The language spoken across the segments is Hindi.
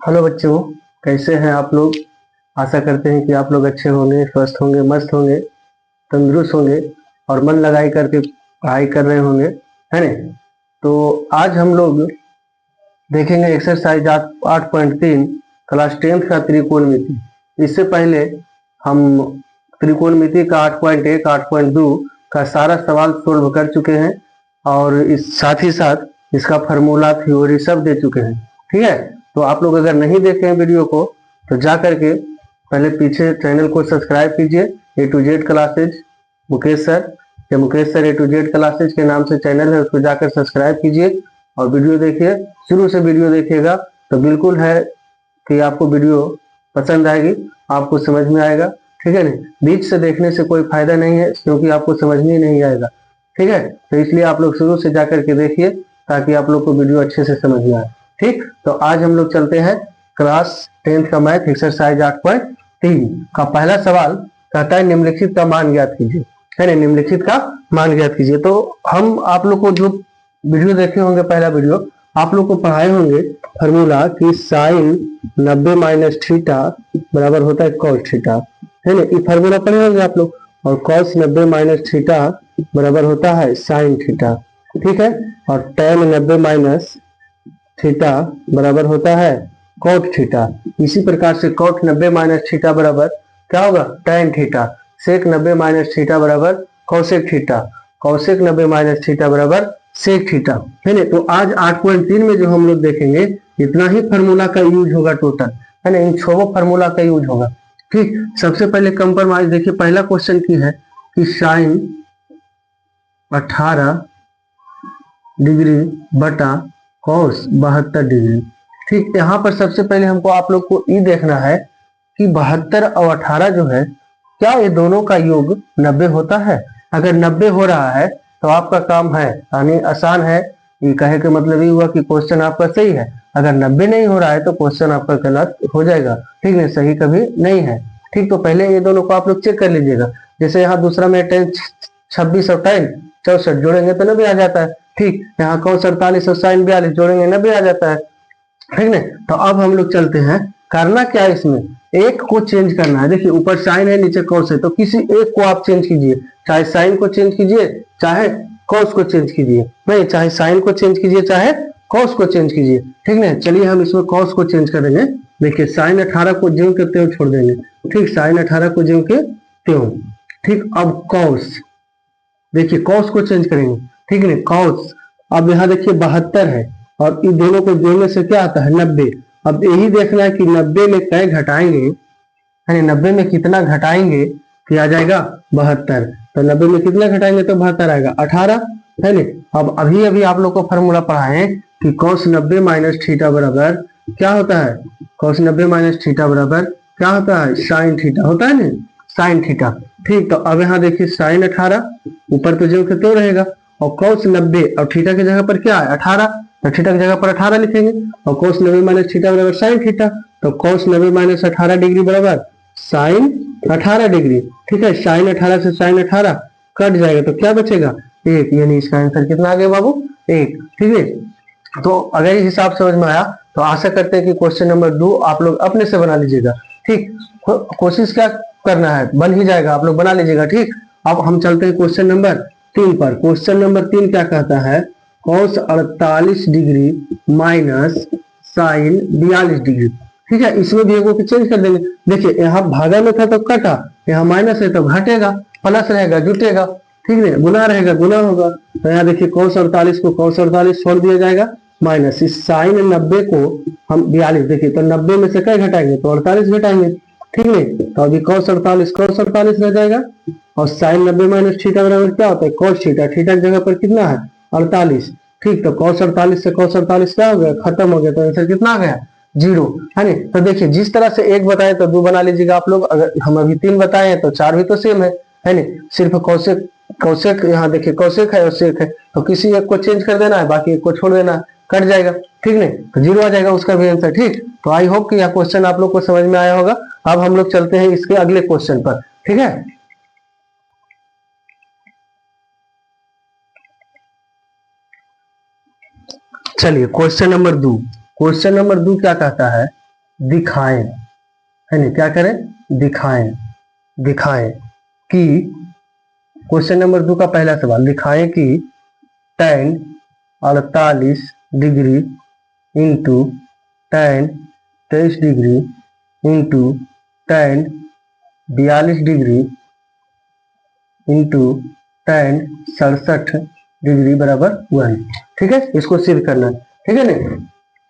हेलो बच्चों, कैसे हैं आप लोग। आशा करते हैं कि आप लोग अच्छे होंगे, स्वस्थ होंगे, मस्त होंगे, तंदुरुस्त होंगे और मन लगाई करके पढ़ाई कर रहे होंगे, है ना। तो आज हम लोग देखेंगे एक्सरसाइज 8.3 क्लास 10th का त्रिकोणमिति। इससे पहले हम त्रिकोणमिति का 8.1 8.2 का सारा सवाल सोल्व कर चुके हैं और इस साथ ही साथ इसका फार्मूला थ्योरी सब दे चुके हैं। ठीक है, तो आप लोग अगर नहीं देखे हैं वीडियो को तो जा करके पहले पीछे चैनल को सब्सक्राइब कीजिए। A to Z classes Mukesh sir या Mukesh sir A to Z classes के नाम से चैनल है, उसको जाकर सब्सक्राइब कीजिए और वीडियो देखिए। शुरू से वीडियो देखिएगा तो बिल्कुल है कि आपको वीडियो पसंद आएगी, आपको समझ में आएगा। ठीक है ना, बीच से देखने से कोई फायदा नहीं है क्योंकि आपको समझ में नहीं आएगा। ठीक है, तो इसलिए आप लोग शुरू से जाकर के देखिए ताकि आप लोग को वीडियो अच्छे से समझ में आए। ठीक, तो आज हम लोग चलते हैं क्लास 10th का मैथ एक्सरसाइज 8.3 का पहला सवाल कहता है निम्नलिखित का मान ज्ञात कीजिए। है ना, निम्नलिखित का मान ज्ञात कीजिए। तो हम आप लोग को जो वीडियो देखे होंगे, पहला वीडियो आप लोग को पढ़ाए होंगे फॉर्मूला कि साइन 90 माइनस थीटा बराबर होता है कॉस थीटा। है ना, ये फार्मूला पढ़े होंगे आप लोग। और कॉस 90 माइनस थीटा बराबर होता है साइन थीटा। ठीक है, और tan 90 माइनस थीटा बराबर होता है कोट थीटा। इसी प्रकार से कोट 90 माइनस थीटा बराबर क्या होगा, tan थीटा। सेक 90 माइनस थीटा बराबर cosec theta. Cosec 90 minus theta बराबर सेक थीटा। है ना, तो आज 8.3 में जो हम लोग देखेंगे इतना ही फार्मूला का यूज होगा टोटल। है ना, इन 6 फार्मूला का यूज होगा। ठीक, सबसे पहले कंप्रोमाइज देखिए, पहला क्वेश्चन की है कि साइन 18 डिग्री बटा कॉस 72 डिग्री। ठीक, यहाँ पर सबसे पहले हमको आप लोग को ये देखना है कि 72 और 18 जो है क्या ये दोनों का योग 90 होता है। अगर 90 हो रहा है तो आपका काम है, यानी आसान है। ये कहे के मतलब ये हुआ कि क्वेश्चन आपका सही है। अगर 90 नहीं हो रहा है तो क्वेश्चन आपका गलत हो जाएगा। ठीक है, सही कभी नहीं है। ठीक, तो पहले ये दोनों को आप लोग चेक कर लीजिएगा। जैसे यहाँ दूसरा में 10 26 और 10 64 जोड़ेंगे तो 90 आ जाता है। ठीक, यहाँ कौन 48 और साइन 42 जोड़ेंगे 90 आ जाता है। ठीक है, तो अब हम लोग चलते हैं। करना क्या है, इसमें एक को चेंज करना है। देखिए ऊपर साइन है नीचे कॉस है, तो किसी एक को आप चेंज कीजिए। चाहे साइन को चेंज कीजिए चाहे कॉस को चेंज कीजिए। नहीं, चाहे साइन को चेंज कीजिए चाहे कॉस को चेंज कीजिए। ठीक है, चलिए हम इसमें कॉस को चेंज करेंगे। देखिए साइन 18 को ज्यों के त्यों छोड़ देंगे। ठीक, साइन 18 को ज्यों के त्यों। ठीक, अब कॉस, देखिए कॉस को चेंज करेंगे। ठीक है, कॉस अब यहाँ देखिए 72 है और इन दोनों को जोड़ने से क्या आता है 90। अब यही देखना है कि 90 में कै घटाएंगे, यानी 90 में कितना घटाएंगे कि आ जाएगा 72। तो 90 में कितना घटाएंगे तो 72 आएगा 18। है ना, अब अभी अभी आप लोग को फॉर्मूला पढ़ाए कि cos 90 माइनस थीटा बराबर क्या होता है, cos 90 माइनस थीटा बराबर क्या होता है साइन थीटा होता है ना, साइन थीटा। ठीक, तो अब यहाँ देखिए साइन 18 ऊपर तो जो तो रहेगा और cos 90 और थीटा की जगह पर क्या है 18, तो थीटा की जगह पर 18 लिखेंगे और cos 90 माइनस थीटा बराबर साइन थीटा। तो cos 90 माइनस 18 डिग्री बराबर साइन 18 डिग्री। ठीक है, साइन 18 से साइन 18 कट जाएगा तो क्या बचेगा 1, यानी इसका आंसर कितना आ गया बाबू 1। ठीक है, तो अगर इस हिसाब से समझ में आया तो आशा करते हैं कि क्वेश्चन नंबर 2 आप लोग अपने से बना लीजिएगा। ठीक, कोशिश क्या करना है, बन ही जाएगा, आप लोग बना लीजिएगा। ठीक, अब हम चलते हैं क्वेश्चन नंबर 3 पर। क्वेश्चन नंबर 3 क्या कहता है, cos 48 degree minus sine 42 degree. ठीक है, इसमें भी एगो चेंज कर देंगे। देखिए यहाँ भागा में था तो कटा, यहाँ माइनस है तो घटेगा, प्लस रहेगा जुटेगा। ठीक है, गुना रहेगा गुना होगा। तो यहाँ देखिए cos 48 को cos 48 छोड़ दिया जाएगा, माइनस इस साइन 90 को हम 42। देखिए तो 90 में से क्या घटाएंगे तो 48 घटाएंगे। ठीक है, तो अभी cos 48 रह जाएगा और साइन 90 माइनस थीटा बराबर क्या होता है cos थीटा। थीटा की जगह पर कितना है 48। ठीक, तो cos 48 से cos 48 क्या हो गया, खत्म हो गया, तो आंसर कितना आ गया 0। है ना, तो देखिए जिस तरह से एक बताए तो 2 बना लीजिएगा आप लोग। अगर हम अभी 3 बताए हैं तो 4 भी तो सेम है ना। सिर्फ कौशिक कौशिक यहाँ देखिए कौशिक है और सेक है, तो किसी एक को चेंज कर देना है, बाकी एक को छोड़ देना है, कट जाएगा। ठीक नहीं, तो 0 आ जाएगा उसका भी आंसर। ठीक, तो आई होप कि यह क्वेश्चन आप लोग को समझ में आया होगा। अब हम लोग चलते हैं इसके अगले क्वेश्चन पर। ठीक है, चलिए क्वेश्चन नंबर 2। क्वेश्चन नंबर 2 क्या कहता है दिखाएं, है ना, क्या करें, दिखाएं, दिखाएं कि क्वेश्चन नंबर 2 का पहला सवाल, दिखाएं कि tan 48 degree into tan 23 degree into tan 42 degree into tan 67 degree बराबर 1। ठीक है, इसको सिद्ध करना है, ठीक है ना।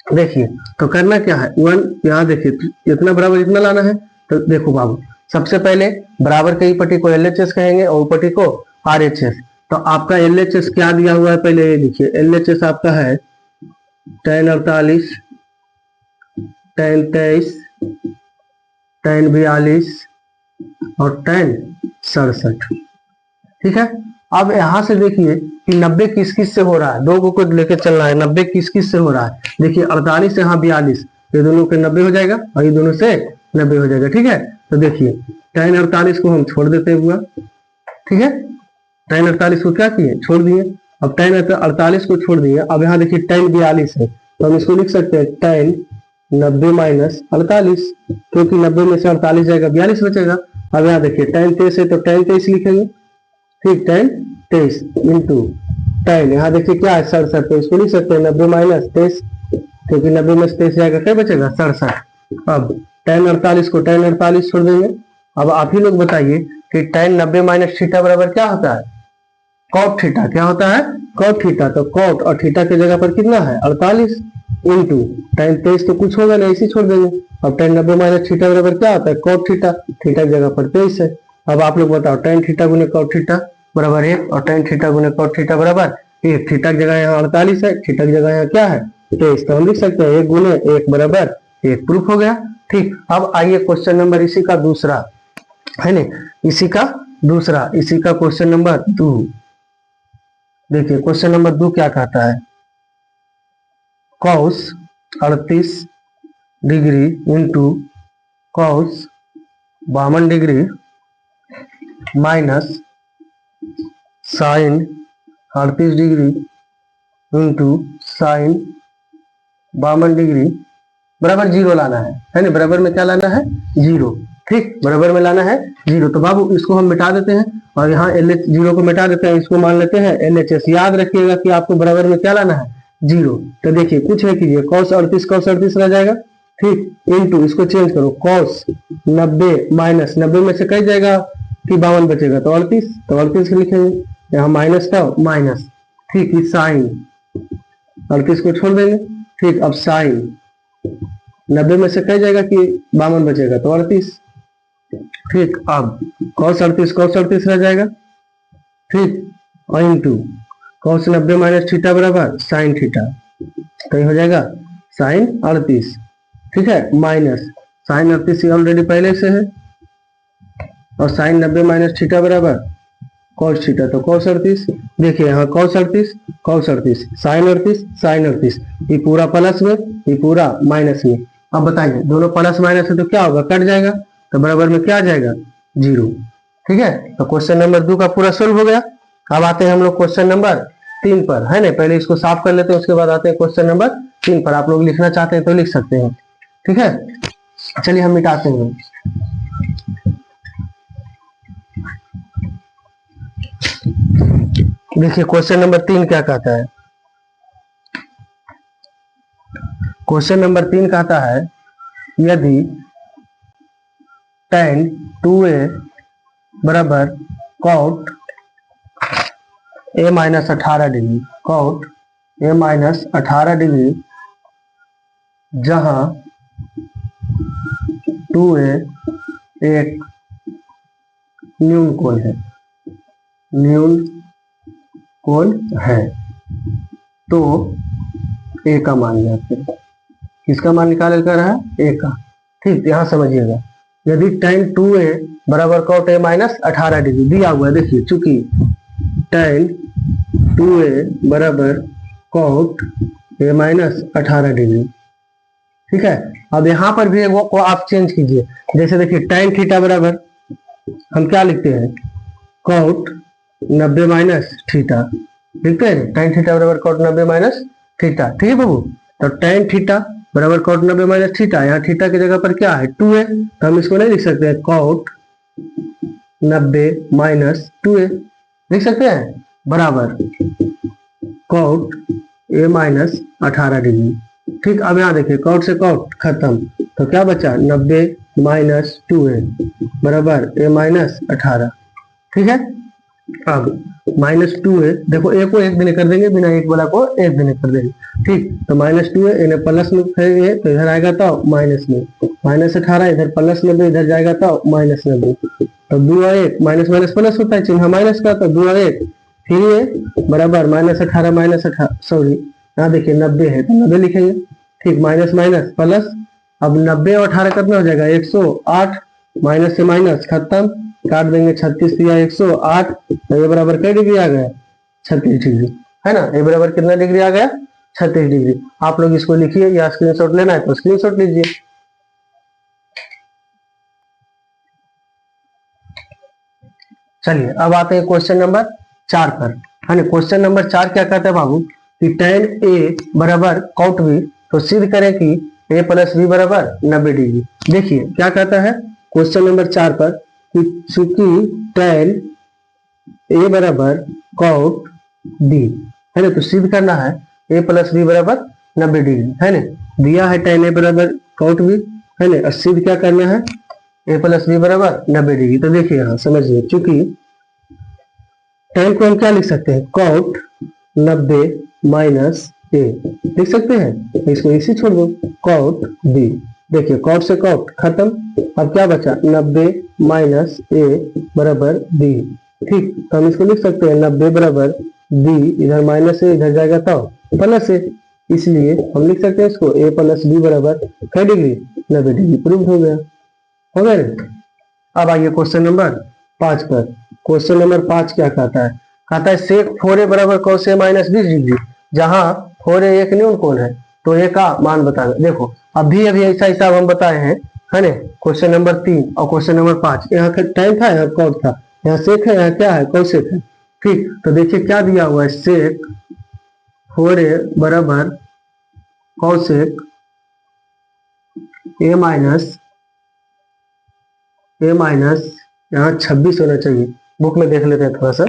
देखिए तो करना क्या है, 1 यहाँ देखिए इतना बराबर इतना लाना है। तो देखो बाबू, सबसे पहले बराबर के पट्टी को LHS कहेंगे और पट्टी को RHS। तो आपका LHS क्या दिया हुआ है, पहले ये लिखिए, LHS आपका है tan 48, tan 23, tan 42 और tan 67। ठीक है, अब यहां से देखिए कि 90 किस किस से हो रहा है, दो को लेकर चलना है, 90 किस किस से हो रहा है। देखिए 48 से यहाँ 42, ये दोनों के 90 हो जाएगा और ये दोनों से 90 हो जाएगा। ठीक है, तो देखिए tan 48 को हम छोड़ देते हैं हुआ, ठीक है, tan 48 को क्या किए, छोड़ दिए। अब tan 48 को छोड़ दिए, अब यहाँ देखिए tan 42 है, तो हम इसको लिख सकते हैं tan 90 माइनस 48, क्योंकि 90 में से 48 जाएगा 42 बचेगा। अब यहाँ देखिए tan 23 है तो tan 23 लिखेंगे, ठीक, tan 23 इंटू tan, यहाँ देखिए क्या है 67, तो इसको लिख सकते हैं 90 माइनस 23, क्योंकि 90 में से 23 जाएगा क्या बचेगा 67। अब tan 48 को tan 48 छोड़ देंगे। अब आप ही लोग बताइए कि tan 90 माइनस थीटा बराबर क्या होता है, cot थीटा। क्या होता है, cot थीटा। तो cot और थीटा की जगह पर कितना है 48 इंटू tan 23 तो कुछ होगा नहीं, इसी छोड़ देंगे। अब tan 90 माइनस थीटा बराबर क्या होता है, cot थीटा, थीटा की जगह पर 23 है। अब आप लोग बताओ tan थीटा गुने cot थीटा बराबर 1 और tan थीटा गुने cot थीटा बराबर 1। थीटा की जगह यहाँ 48 है, थीटा की जगह यहाँ क्या है 23, तो हम लिख सकते हैं 1 गुने 1 बराबर 1। प्रूफ हो गया। ठीक, अब आइए क्वेश्चन नंबर इसी का दूसरा, है ना, इसी का दूसरा, इसी का क्वेश्चन नंबर 2। देखिए क्वेश्चन नंबर 2 क्या कहता है, cos 38 degree into cos 52 degree minus sine 38 degree into sine 52 degree बराबर 0 लाना है ना, बराबर में क्या लाना है 0। ठीक, बराबर में लाना है 0। तो बाबू इसको हम मिटा देते हैं और यहाँ LH 0 को मिटा देते हैं, इसको मान लेते हैं LHS। याद रखिएगा कि आपको बराबर में क्या लाना है 0। तो देखिए कुछ नहीं कीजिए, cos 38 रह जाएगा, ठीक, इंटू इसको चेंज करो, cos 90 माइनस 90 में से कट जाएगा कि 52 बचेगा तो 38, तो 38 लिखेंगे, यहाँ माइनस का माइनस, ठीक, साइन 38 को छोड़ देंगे। ठीक, अब साइन 90 में से कट जाएगा कि 52 बचेगा तो 38। ठीक, अब cos 38 रह जाएगा, ठीक, और इंटू cos 90 माइनस थीटा बराबर साइन थीटा, तो ये हो जाएगा साइन 38। ठीक है, माइनस साइन 38 ऑलरेडी पहले से है और साइन 90 माइनस थीटा बराबर cos थीटा, तो cos 38। देखिए यहाँ cos 38 साइन 38, ये पूरा प्लस में, ये पूरा माइनस में। अब बताइए दोनों प्लस माइनस है तो क्या होगा, कट जाएगा, तो बराबर में क्या आ जाएगा 0। ठीक है, तो क्वेश्चन नंबर 2 का पूरा सोल्व हो गया। अब आते हैं हम लोग क्वेश्चन नंबर 3 पर, है ना। पहले इसको साफ कर लेते हैं, उसके बाद आते हैं क्वेश्चन नंबर 3 पर। आप लोग लिखना चाहते हैं तो लिख सकते हैं, ठीक है। चलिए हम मिटाते हैं। देखिए क्वेश्चन नंबर 3 क्या कहता है, क्वेश्चन नंबर 3 कहता है यदि tan 2a बराबर cot a minus 18 degree, cot a minus 18 degree, जहां 2a एक न्यून कोण है, न्यून कोण है, तो a का मान लिया। किसका मान निकाल कर रहा है, a का। ठीक, यहां समझिएगा, यदि tan 2a बराबर cot a माइनस 18 डिग्री दिया हुआ है। देखिए चूंकि tan 2a बराबर cot a माइनस 18 डिग्री, ठीक है। अब यहाँ पर भी वो को आप चेंज कीजिए, जैसे देखिए tan थीटा बराबर हम क्या लिखते हैं, cot 90 माइनस थीटा लिखते हैं, tan थीटा बराबर cot 90 माइनस थीटा। ठीक है बाबू, तो tan थीटा बराबर कॉट 90 माइनस थीटा, यहाँ थीटा की जगह पर क्या है 2 है, तो हम इसको नहीं लिख सकते हैं कॉट 90 माइनस 2a, लिख सकते हैं बराबर कॉट a माइनस 18 डिग्री। ठीक, अब यहाँ देखिए कॉट से कॉट खत्म, तो क्या बचा 90 माइनस 2a बराबर a माइनस 18। ठीक है, अब माइनस 2a, देखो a को 1 दिन कर देंगे, बिना 1 वाला को 1 दिन कर देंगे। ठीक, तो माइनस 2a इन्हें प्लस में करेंगे तो इधर आएगा तो माइनस में, माइनस 18 इधर प्लस 90 इधर जाएगा तो माइनस 90, तो 2 और 1 माइनस माइनस प्लस होता है, चिन्ह माइनस का, तो 2 और 1 फिर ये बराबर माइनस 18 माइनस 18 सॉरी यहाँ देखिए 90 है तो 90 लिखेंगे। ठीक, माइनस माइनस प्लस, अब 90 और 18 कितना हो जाएगा 108, माइनस से माइनस खत्म, काट देंगे 36 या 108, तो ये बराबर क्या डिग्री आ गया 36 डिग्री, है ना। ये बराबर कितना डिग्री आ गया 36 डिग्री। आप लोग इसको लिखिए या स्क्रीनशॉट लेना है तो स्क्रीनशॉट लीजिए। चलिए अब आते हैं क्वेश्चन नंबर 4 पर, है ना। क्वेश्चन नंबर 4 क्या कहता है बाबू कि tan a बराबर cot b, तो सिद्ध करें कि a प्लस b बराबर 90 डिग्री। देखिए क्या कहता है क्वेश्चन नंबर 4 पर कि चूंकि tan a बराबर cot b, है ना, तो सिद्ध करना है a प्लस b बराबर 90 डिग्री, है ना। दिया है tan a बराबर cot b, है ना, सिद्ध क्या करना है a प्लस b बराबर 90 डिग्री। तो देखिए यहाँ समझिए, चूंकि tan को हम क्या लिख सकते हैं cot 90 माइनस a लिख सकते हैं, इसको इसी छोड़ दो cot b। देखिए cot से cot खत्म, अब क्या बचा 90 माइनस a बराबर b। ठीक, तो हम इसको लिख सकते हैं 90 बराबर b, इधर माइनस है इधर जाएगा तो प्लस है, इसलिए हम लिख सकते हैं इसको a प्लस b बराबर क्या डिग्री 90 डिग्री। प्रूव हो गया, हो गया ना। अब आइए क्वेश्चन नंबर 5 पर। क्वेश्चन नंबर 5 क्या कहता है, कहता है सेक 4a बराबर cos a माइनस 20 डिग्री, जहां 4a एक न्यून कोण है तो a का मान बताना। देखो अभी ऐसा हिसाब हम बताए हैं, है ना। क्वेश्चन नंबर 3 और क्वेश्चन नंबर 5, यहाँ टाइम था यहाँ कॉट था, यहाँ सेक है यहाँ क्या है कोसेक है। ठीक, तो देखिए क्या दिया हुआ है सेक 4a बराबर कोसेक a माइनस यहाँ 26 होना चाहिए, बुक में देख लेते हैं थोड़ा सा,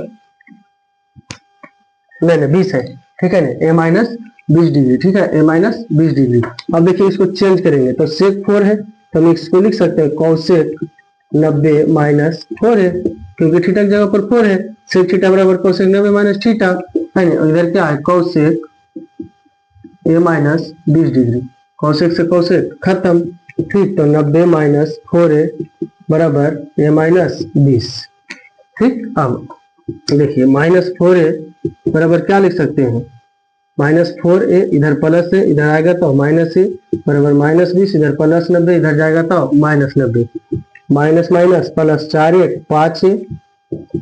नहीं 20 है, ठीक है ना, a माइनस 20 डिग्री। ठीक है, a माइनस 20 डिग्री। अब देखिए इसको चेंज करेंगे तो सेक 4 है तो हम इसको लिख सकते हैं कोसेक 90 माइनस 4 है, क्योंकि थीटा की जगह पर 4 है, सेक थीटा बराबर कोसेक 90 माइनस थीटा, है ना। इधर क्या है cosec a minus 20 degree, cosec से कोसेक खत्म। ठीक, तो 90 माइनस 4a बराबर a माइनस 20। ठीक, अब देखिए माइनस 4a बराबर क्या लिख सकते हैं माइनस 4a, इधर प्लस है इधर आएगा तो माइनस a बराबर माइनस 20, इधर प्लस 90 इधर जाएगा तो माइनस 90, माइनस माइनस प्लस 4 1 5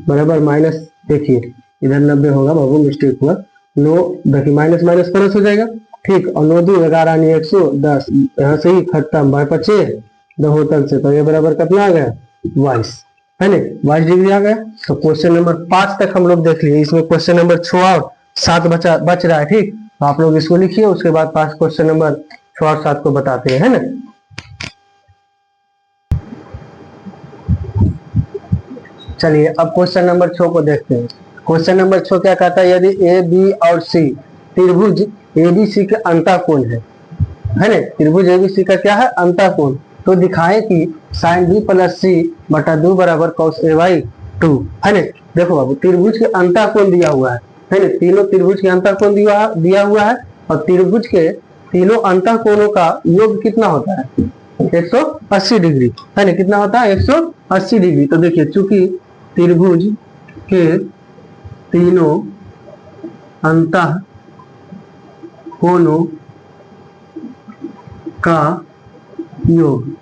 बराबर माइनस, देखिए इधर 90 होगा बाबू मिस्टेक हुआ, 9 देखिए माइनस माइनस प्लस हो जाएगा। ठीक, और 9 2 11 110, यहाँ से ही खत्म बाय 25 दो होटल से, तो ये बराबर कितना आ गया 22, है ना, 22 डिग्री आ गया। तो क्वेश्चन नंबर 5 तक हम लोग देख लिए, इसमें क्वेश्चन नंबर 6 और 7 बच रहा है। ठीक, तो आप लोग इसको लिखिए, उसके बाद 5 क्वेश्चन नंबर 6 और 7 को बताते हैं, है ना। चलिए अब क्वेश्चन नंबर 6 को देखते हैं। क्वेश्चन नंबर 6 क्या कहता है, यदि ए बी और सी त्रिभुज एबीसी के अंतःकोण है ना, त्रिभुज एबीसी का क्या है अंतःकोण, तो दिखाएं कि साइन बी प्लस सी बटा 2 बराबर कॉस ए बाई 2, है ना। देखो बाबू त्रिभुज के अंतःकोण दिया हुआ है ना, तीनों त्रिभुज के अंतःकोण दिया हुआ है, और त्रिभुज के तीनों अंतःकोणों का योग कितना होता है 180 डिग्री, है ना, कितना होता है 180 डिग्री। तो देखिए चूंकि त्रिभुज के तीनों अंतः कोणों का योग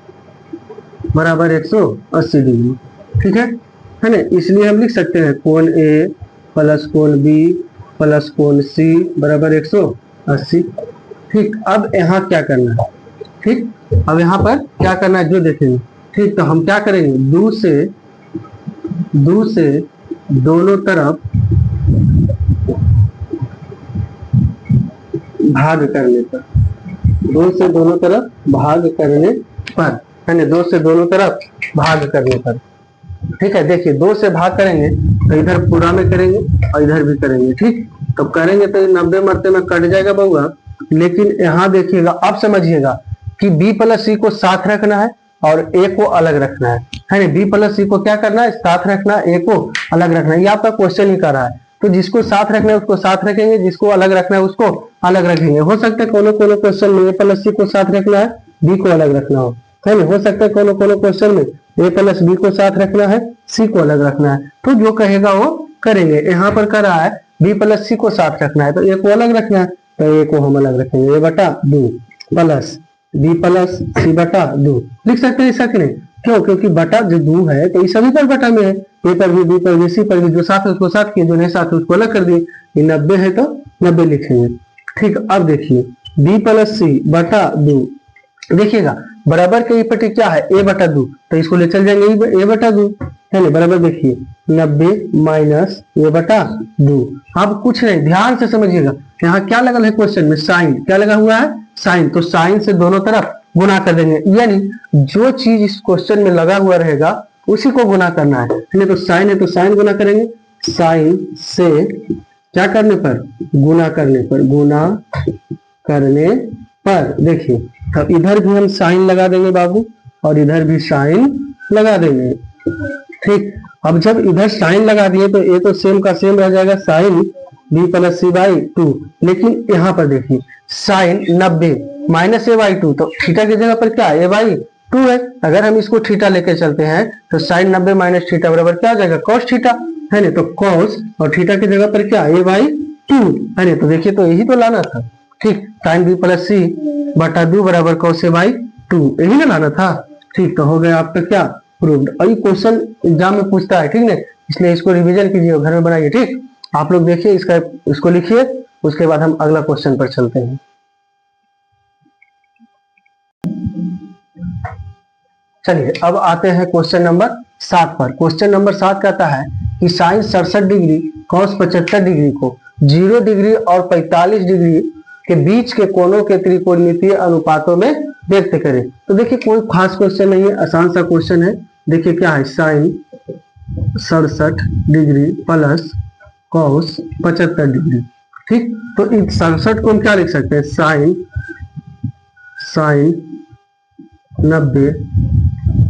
बराबर 180 डिग्री, ठीक है ना, इसलिए हम लिख सकते हैं कोण ए प्लस कोण बी प्लस कोण सी बराबर 180। ठीक, अब यहाँ क्या करना है, ठीक, अब यहाँ पर क्या करना है जो देखेंगे। ठीक, तो हम क्या करेंगे, दो से दोनों तरफ भाग करने पर, 2 से दोनों तरफ भाग करने पर, है ना, 2 से दोनों तरफ भाग करने पर। ठीक है, देखिए 2 से भाग करेंगे तो इधर पूरा में करेंगे और इधर भी करेंगे। ठीक, तो करेंगे तो 90 मरते में कट जाएगा बउआ, लेकिन यहाँ देखिएगा, अब समझिएगा कि b प्लस सी को साथ रखना है और a को अलग रखना है ना। b प्लस सी को क्या करना है, साथ रखना, a को अलग रखना है। ये आपका क्वेश्चन ही कर रहा है, तो जिसको साथ रखना है उसको साथ रखेंगे, जिसको अलग रखना है उसको अलग रखेंगे। हो सकता है कोनो कोनो क्वेश्चन में a प्लस सी को साथ रखना है, b को अलग रखना है ना। हो सकता है कोनो कोनो क्वेश्चन में a प्लस बी को साथ रखना है, c को अलग रखना है। तो जो कहेगा वो करेंगे। यहाँ पर कर रहा है b प्लस सी को साथ रखना है तो a को अलग रखना है, तो a को हम अलग रखेंगे, a बटा 2 प्लस b प्लस सी बटा 2। लिख सकते हैं ऐसा कि नहीं? क्यों? क्योंकि बटा जो 2 है तो ये सभी पर बटा में है, a पर भी, b पर भी, c पर भी, जो साथ है उसको साथ किए, जो नहीं साथ है उसको अलग कर दिए। ये 90 है तो 90 लिखेंगे। ठीक, अब देखिए b प्लस सी बटा 2, देखिएगा बराबर के पट्टी क्या है, a बटा 2, तो इसको ले चल जाएंगे a बटा 2, है ना। बराबर देखिए 90 माइनस a बटा 2। अब कुछ नहीं, ध्यान से समझिएगा, यहाँ क्या लगा है क्वेश्चन में, साइन, क्या लगा हुआ है, साइन। तो साइन से दोनों तरफ गुना कर देंगे, यानी जो चीज इस क्वेश्चन में लगा हुआ रहेगा उसी को गुना करना है। तो साइन है तो साइन गुना करेंगे, साइन से क्या करने पर, गुना करने पर, गुना करने पर। देखिए अब इधर भी हम साइन लगा देंगे बाबू और इधर भी साइन लगा देंगे। ठीक, अब जब इधर साइन लगा दिए तो ये तो सेम का सेम रह जाएगा, sine b plus C by 2। लेकिन यहाँ पर देखिए साइन 90 माइनस a बाई 2, तो थीटा की जगह पर क्या है, a बाई 2 है। अगर हम इसको थीटा लेके चलते हैं तो साइन 90 माइनस थीटा बराबर क्या आ जाएगा, कॉस थीटा, है ना। तो कॉस और थीटा की जगह पर क्या, a बाई 2, है ना। तो देखिए तो यही तो लाना था। ठीक, साइन b प्लस सी बटा 2 बराबर कॉस a बाई 2, यही ना लाना था। ठीक, तो हो गया आपका क्या, प्रूव्ड। और ये क्वेश्चन एग्जाम में पूछता है, ठीक ना, इसलिए इसको रिवीजन कीजिए, घर में बनाइए। ठीक, आप लोग देखिए इसका, इसको लिखिए, उसके बाद हम अगला क्वेश्चन पर चलते हैं। चलिए अब आते हैं क्वेश्चन नंबर 7 पर। क्वेश्चन नंबर 7 कहता है कि साइन 67 डिग्री कॉस 75 डिग्री को 0 डिग्री और 45 डिग्री के बीच के कोणों के त्रिकोणमितीय अनुपातों में व्यक्त करें। तो देखिए कोई खास क्वेश्चन नहीं है, आसान सा क्वेश्चन है। देखिए क्या है, sine 67 degree plus cos 75 degree. ठीक, तो इस 67 को हम क्या लिख सकते हैं, साइन 90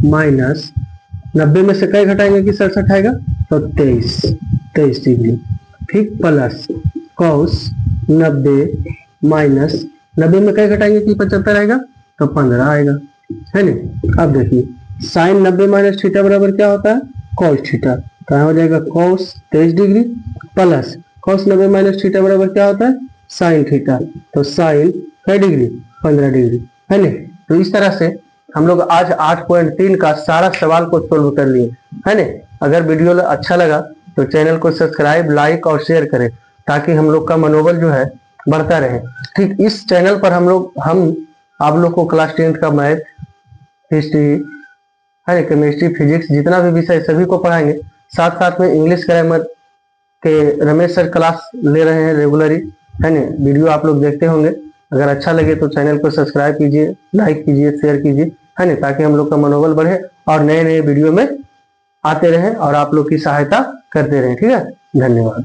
माइनस 90 में से कई घटाएंगे कि 67 आएगा, तो 23 डिग्री। ठीक, प्लस कॉस 90 माइनस 90 में कई घटाएंगे कि 75 आएगा, तो 15 आएगा, है ना। अब देखिए साइन 90 माइनस थीटा बराबर क्या होता है, कॉस थीटा, तो यहाँ हो जाएगा cos 23 degree plus cos 90 minus theta बराबर क्या होता है, साइन थीटा, तो साइन कई डिग्री, 15 डिग्री, है ना। तो इस तरह से हम लोग आज 8.3 का सारा सवाल को सोल्व कर लिए, है ना। अगर वीडियो अच्छा लगा तो चैनल को सब्सक्राइब, लाइक और शेयर करें, ताकि हम लोग का मनोबल जो है बढ़ता रहे। ठीक, इस चैनल पर हम आप लोग को क्लास 10th का मैथ, हिस्ट्री, है, केमिस्ट्री, फिजिक्स, जितना भी विषय सभी को पढ़ाएंगे। साथ साथ में इंग्लिश ग्रामर के रमेश सर क्लास ले रहे हैं रेगुलरली, है ना। वीडियो आप लोग देखते होंगे, अगर अच्छा लगे तो चैनल को सब्सक्राइब कीजिए, लाइक कीजिए, शेयर कीजिए, है ना, ताकि हम लोग का मनोबल बढ़े और नए नए वीडियो में आते रहें और आप लोग की सहायता करते रहें। ठीक है, धन्यवाद।